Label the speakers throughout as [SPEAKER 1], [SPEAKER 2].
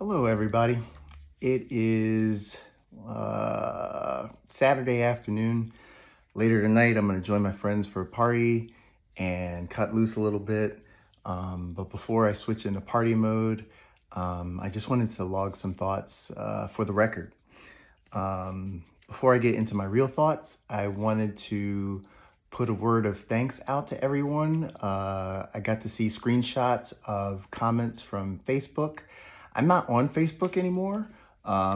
[SPEAKER 1] Hello, everybody. It is Saturday afternoon. Later tonight, I'm going to join my friends for a party and cut loose a little bit. But before I switch into party mode, I just wanted to log some thoughts for the record. Before I get into my real thoughts, I wanted to put a word of thanks out to everyone. I got to see screenshots of comments from Facebook. I'm not on Facebook anymore,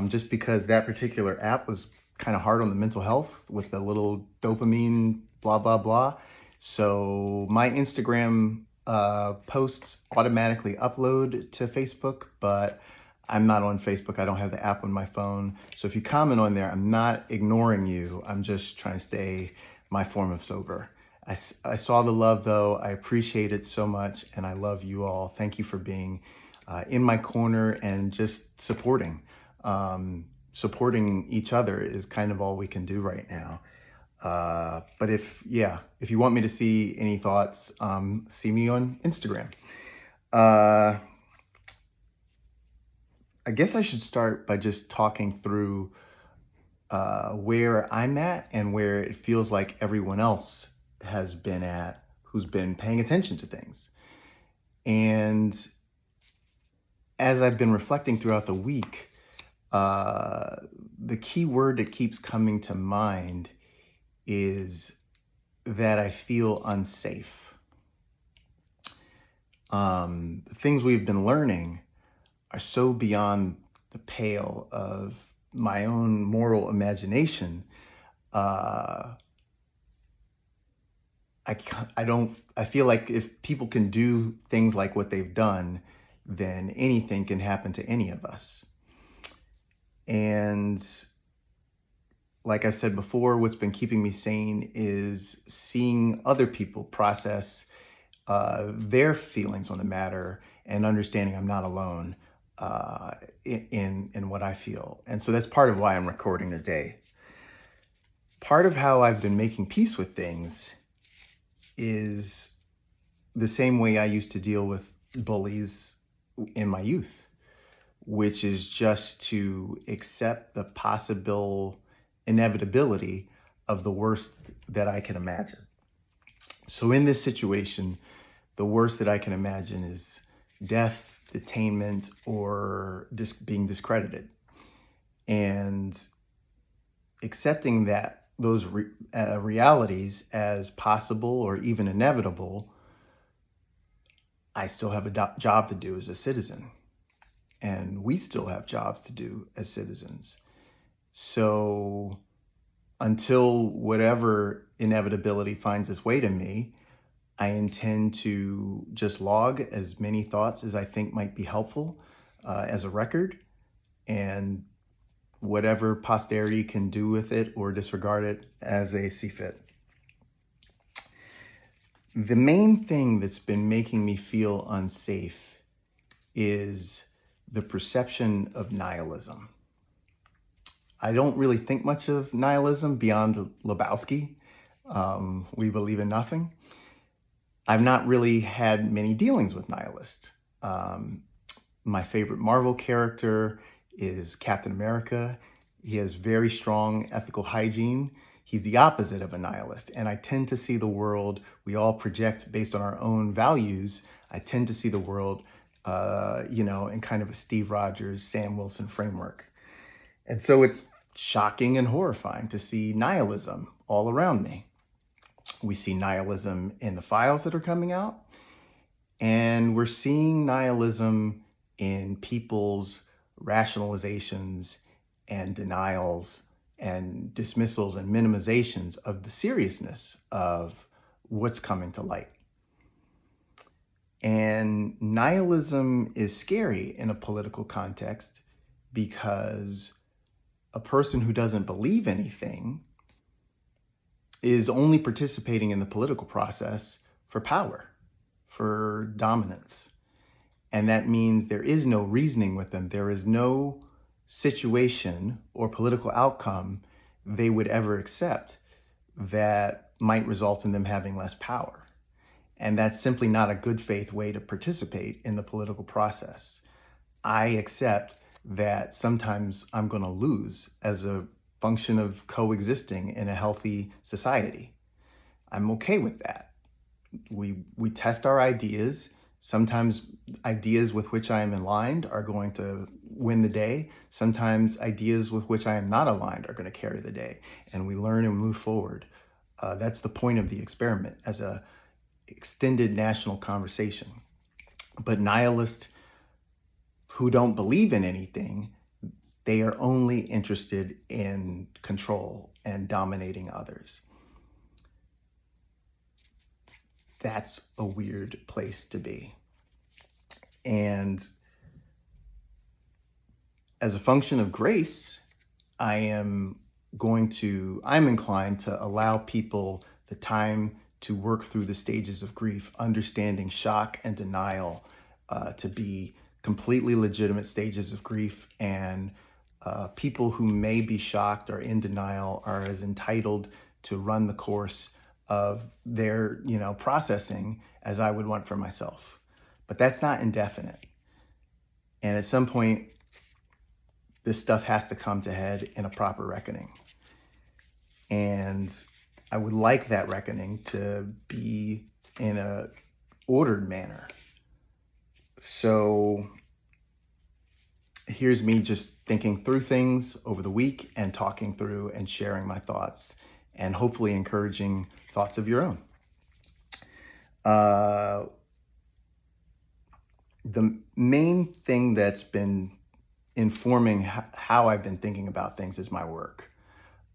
[SPEAKER 1] just because that particular app was kind of hard on the mental health with the little dopamine, blah, blah, blah. So my Instagram posts automatically upload to Facebook, but I'm not on Facebook. I don't have the app on my phone. So if you comment on there, I'm not ignoring you. I'm just trying to stay my form of sober. I saw the love though. I appreciate it so much. And I love you all. Thank you for being in my corner and just supporting. Supporting each other is kind of all we can do right now. But if you want me to see any thoughts, see me on Instagram. I guess I should start by just talking through where I'm at and where it feels like everyone else has been at who's been paying attention to things. And as I've been reflecting throughout the week, the key word that keeps coming to mind is that I feel unsafe. Things we've been learning are so beyond the pale of my own moral imagination. I feel like if people can do things like what they've done, then anything can happen to any of us. And like I've said before, what's been keeping me sane is seeing other people process their feelings on the matter and understanding I'm not alone in what I feel. And so that's part of why I'm recording today. Part of how I've been making peace with things is the same way I used to deal with bullies in my youth, which is just to accept the possible inevitability of the worst that I can imagine. So in this situation, the worst that I can imagine is death, detainment, or being discredited. And accepting that those realities as possible or even inevitable, I still have a job to do as a citizen. And we still have jobs to do as citizens. So until whatever inevitability finds its way to me, I intend to just log as many thoughts as I think might be helpful as a record, and whatever posterity can do with it or disregard it as they see fit. The main thing that's been making me feel unsafe is the perception of nihilism. I don't really think much of nihilism beyond Lebowski. We believe in nothing. I've not really had many dealings with nihilists. My favorite Marvel character is Captain America. He has very strong ethical hygiene. He's the opposite of a nihilist. And I tend to see the world, we all project based on our own values. I tend to see the world, in kind of a Steve Rogers, Sam Wilson framework. And so it's shocking and horrifying to see nihilism all around me. We see nihilism in the files that are coming out, and we're seeing nihilism in people's rationalizations and denials and dismissals and minimizations of the seriousness of what's coming to light. And nihilism is scary in a political context because a person who doesn't believe anything is only participating in the political process for power, for dominance. And that means there is no reasoning with them. There is no situation or political outcome they would ever accept that might result in them having less power. And that's simply not a good faith way to participate in the political process. I accept that sometimes I'm going to lose as a function of coexisting in a healthy society. I'm okay with that. We test our ideas. Sometimes ideas with which I am aligned are going to win the day. Sometimes ideas with which I am not aligned are going to carry the day, and we learn and move forward. That's the point of the experiment as a extended national conversation. But nihilists who don't believe in anything, they are only interested in control and dominating others. That's a weird place to be. And as a function of grace, I'm inclined to allow people the time to work through the stages of grief, understanding shock and denial to be completely legitimate stages of grief. And people who may be shocked or in denial are as entitled to run the course of their, processing as I would want for myself. But that's not indefinite. And at some point, this stuff has to come to head in a proper reckoning. And I would like that reckoning to be in a ordered manner. So here's me just thinking through things over the week and talking through and sharing my thoughts and hopefully encouraging thoughts of your own. The main thing that's been informing how I've been thinking about things is my work.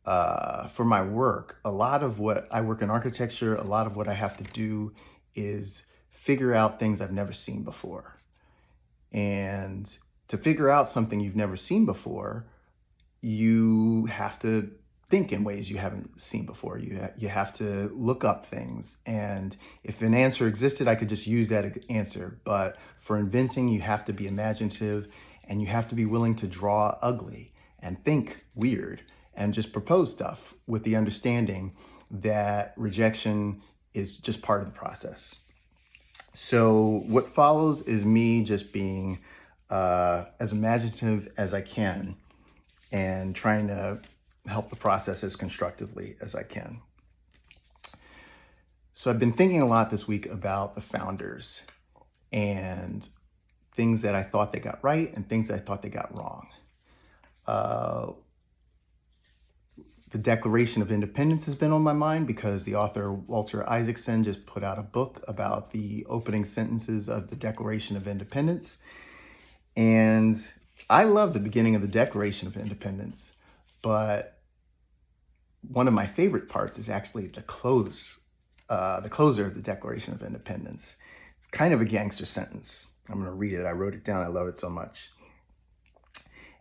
[SPEAKER 1] For my work, a lot of what I work in architecture, a lot of what I have to do is figure out things I've never seen before. And to figure out something you've never seen before, you have to think in ways you haven't seen before. You have to look up things. And if an answer existed, I could just use that answer. But for inventing, you have to be imaginative and you have to be willing to draw ugly and think weird and just propose stuff with the understanding that rejection is just part of the process. So what follows is me just being as imaginative as I can and trying to help the process as constructively as I can. So I've been thinking a lot this week about the founders and things that I thought they got right and things that I thought they got wrong. The Declaration of Independence has been on my mind because the author Walter Isaacson just put out a book about the opening sentences of the Declaration of Independence. And I love the beginning of the Declaration of Independence, but one of my favorite parts is actually the closer of the Declaration of Independence. It's kind of a gangster sentence. I'm going to read it. I wrote it down. I love it so much.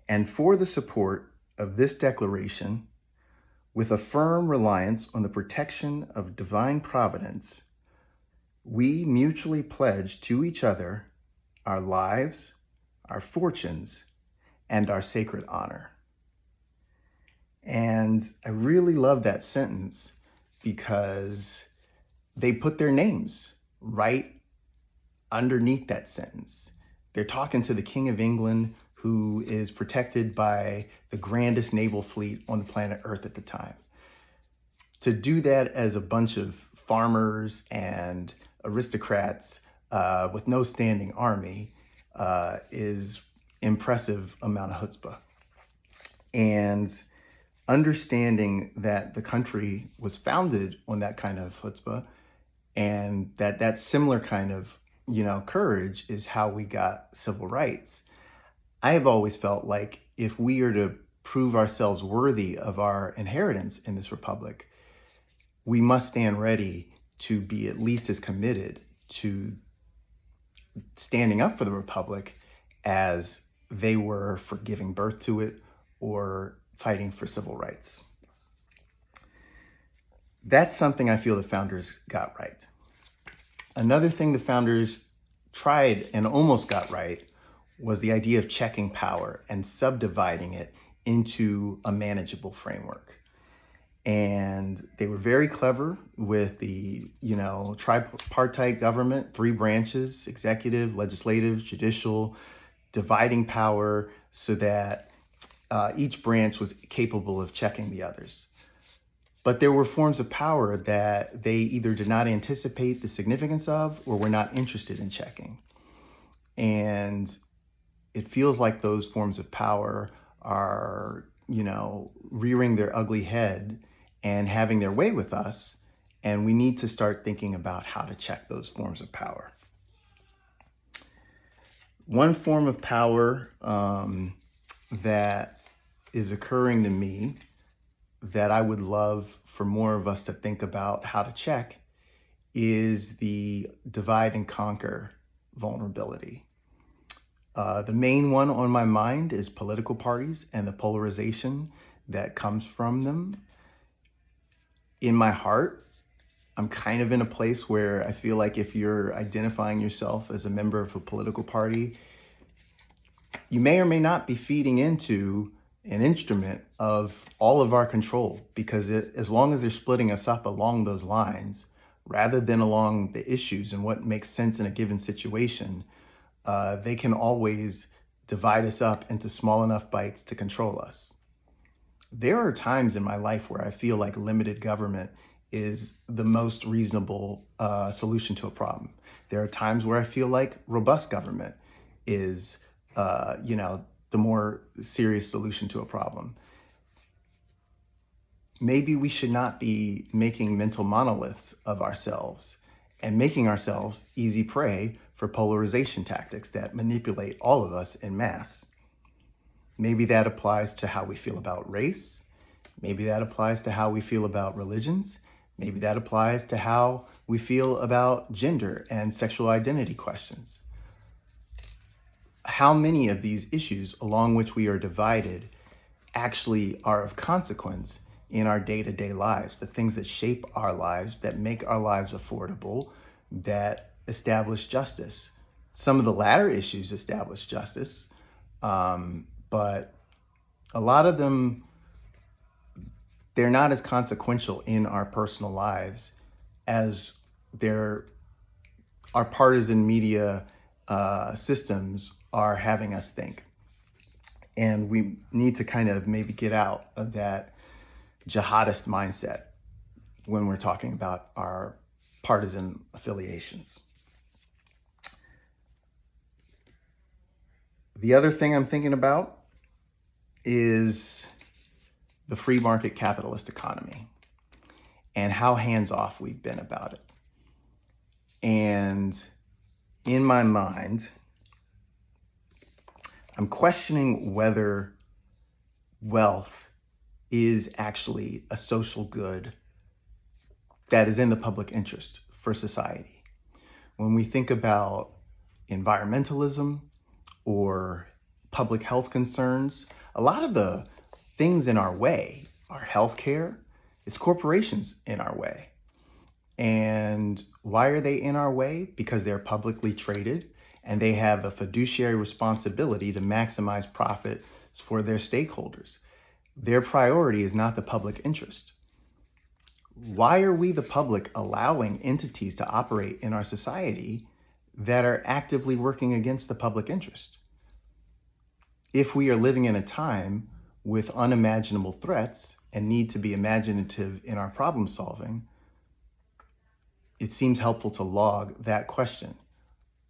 [SPEAKER 1] And for the support of this declaration, with a firm reliance on the protection of divine providence, we mutually pledge to each other our lives, our fortunes, and our sacred honor. And I really love that sentence because they put their names right underneath that sentence. They're talking to the King of England, who is protected by the grandest naval fleet on the planet Earth at the time. To do that as a bunch of farmers and aristocrats with no standing army is impressive amount of chutzpah. And understanding that the country was founded on that kind of chutzpah and that similar kind of, courage is how we got civil rights. I have always felt like if we are to prove ourselves worthy of our inheritance in this republic, we must stand ready to be at least as committed to standing up for the republic as they were for giving birth to it or fighting for civil rights. That's something I feel the founders got right. Another thing the founders tried and almost got right was the idea of checking power and subdividing it into a manageable framework. And they were very clever with the, tripartite government, 3 branches, executive, legislative, judicial, dividing power so that each branch was capable of checking the others. But there were forms of power that they either did not anticipate the significance of or were not interested in checking. And it feels like those forms of power are, rearing their ugly head and having their way with us. And we need to start thinking about how to check those forms of power. One form of power that is occurring to me that I would love for more of us to think about how to check is the divide and conquer vulnerability. The main one on my mind is political parties and the polarization that comes from them. In my heart, I'm kind of in a place where I feel like if you're identifying yourself as a member of a political party, you may or may not be feeding into an instrument of all of our control, because as long as they're splitting us up along those lines, rather than along the issues and what makes sense in a given situation, they can always divide us up into small enough bites to control us. There are times in my life where I feel like limited government is the most reasonable solution to a problem. There are times where I feel like robust government is, the more serious solution to a problem. Maybe we should not be making mental monoliths of ourselves and making ourselves easy prey for polarization tactics that manipulate all of us en masse. Maybe that applies to how we feel about race. Maybe that applies to how we feel about religions. Maybe that applies to how we feel about gender and sexual identity questions. How many of these issues along which we are divided actually are of consequence in our day-to-day lives, the things that shape our lives, that make our lives affordable, that establish justice? Some of the latter issues establish justice, but a lot of them, they're not as consequential in our personal lives as our partisan media systems are having us think. And we need to kind of maybe get out of that jihadist mindset when we're talking about our partisan affiliations. The other thing I'm thinking about is the free market capitalist economy and how hands-off we've been about it. And in my mind, I'm questioning whether wealth is actually a social good that is in the public interest for society. When we think about environmentalism or public health concerns, a lot of the things in our way are healthcare, it's corporations in our way. And why are they in our way? Because they're publicly traded and they have a fiduciary responsibility to maximize profits for their stakeholders. Their priority is not the public interest. Why are we, the public, allowing entities to operate in our society that are actively working against the public interest? If we are living in a time with unimaginable threats and need to be imaginative in our problem solving, it seems helpful to log that question.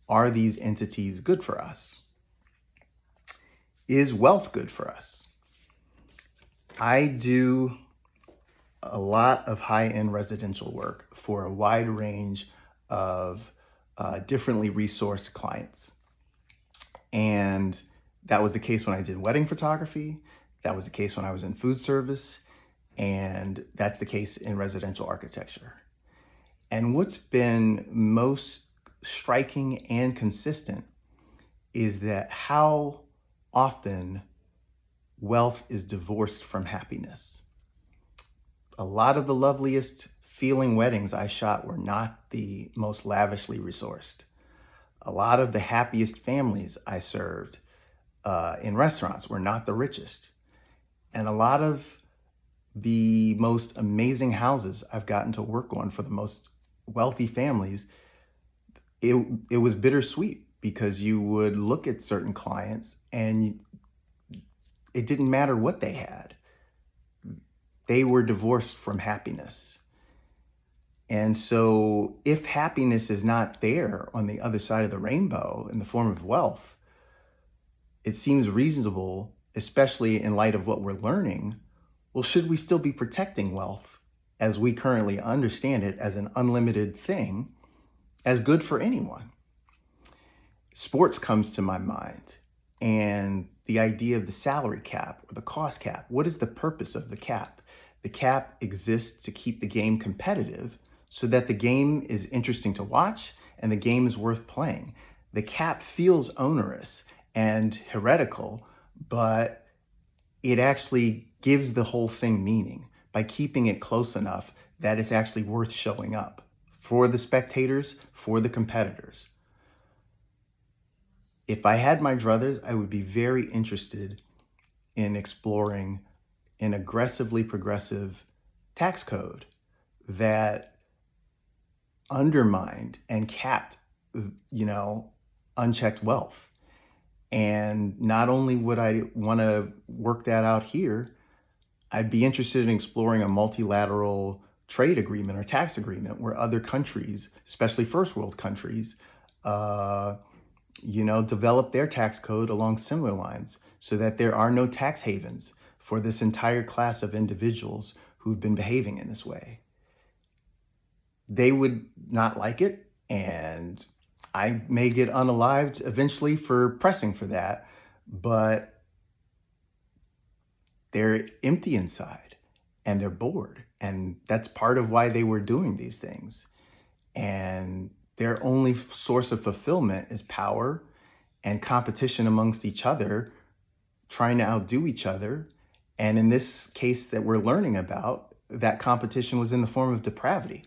[SPEAKER 1] Are these entities good for us? Is wealth good for us? I do a lot of high-end residential work for a wide range of differently resourced clients. And that was the case when I did wedding photography. That was the case when I was in food service. And that's the case in residential architecture. And what's been most striking and consistent is that how often wealth is divorced from happiness. A lot of the loveliest feeling weddings I shot were not the most lavishly resourced. A lot of the happiest families I served in restaurants were not the richest. And a lot of the most amazing houses I've gotten to work on for the most wealthy families, it was bittersweet because you would look at certain clients and it didn't matter what they had. They were divorced from happiness. And so if happiness is not there on the other side of the rainbow in the form of wealth, it seems reasonable, especially in light of what we're learning, well, should we still be protecting wealth as we currently understand it as an unlimited thing, as good for anyone? Sports comes to my mind, and the idea of the salary cap or the cost cap. What is the purpose of the cap? The cap exists to keep the game competitive so that the game is interesting to watch and the game is worth playing. The cap feels onerous and heretical, but it actually gives the whole thing meaning by keeping it close enough that it's actually worth showing up for the spectators, for the competitors. If I had my druthers, I would be very interested in exploring an aggressively progressive tax code that undermined and capped, unchecked wealth. And not only would I want to work that out here, I'd be interested in exploring a multilateral trade agreement or tax agreement where other countries, especially first world countries, develop their tax code along similar lines so that there are no tax havens for this entire class of individuals who've been behaving in this way. They would not like it, and I may get unalived eventually for pressing for that, but they're empty inside and they're bored. And that's part of why they were doing these things. And their only source of fulfillment is power and competition amongst each other, trying to outdo each other. And in this case that we're learning about, that competition was in the form of depravity.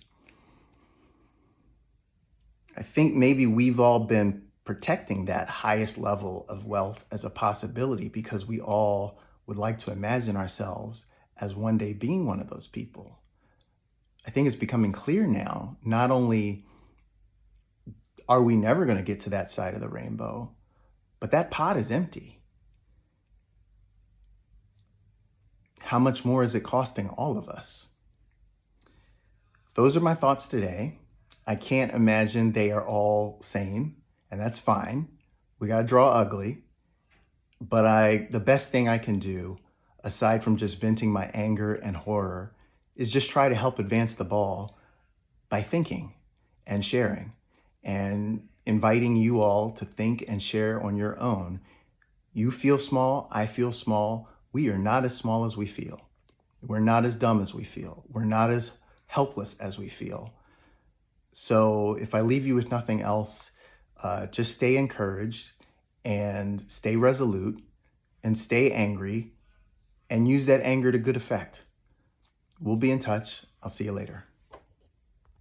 [SPEAKER 1] I think maybe we've all been protecting that highest level of wealth as a possibility because we all would like to imagine ourselves as one day being one of those people. I think it's becoming clear now, not only are we never going to get to that side of the rainbow, but that pot is empty. How much more is it costing all of us? Those are my thoughts today. I can't imagine they are all sane, and that's fine. We got to draw ugly. But the best thing I can do, aside from just venting my anger and horror, is just try to help advance the ball by thinking and sharing and inviting you all to think and share on your own. You feel small, I feel small. We are not as small as we feel. We're not as dumb as we feel. We're not as helpless as we feel. So if I leave you with nothing else, just stay encouraged and stay resolute and stay angry and use that anger to good effect. We'll be in touch. I'll see you later.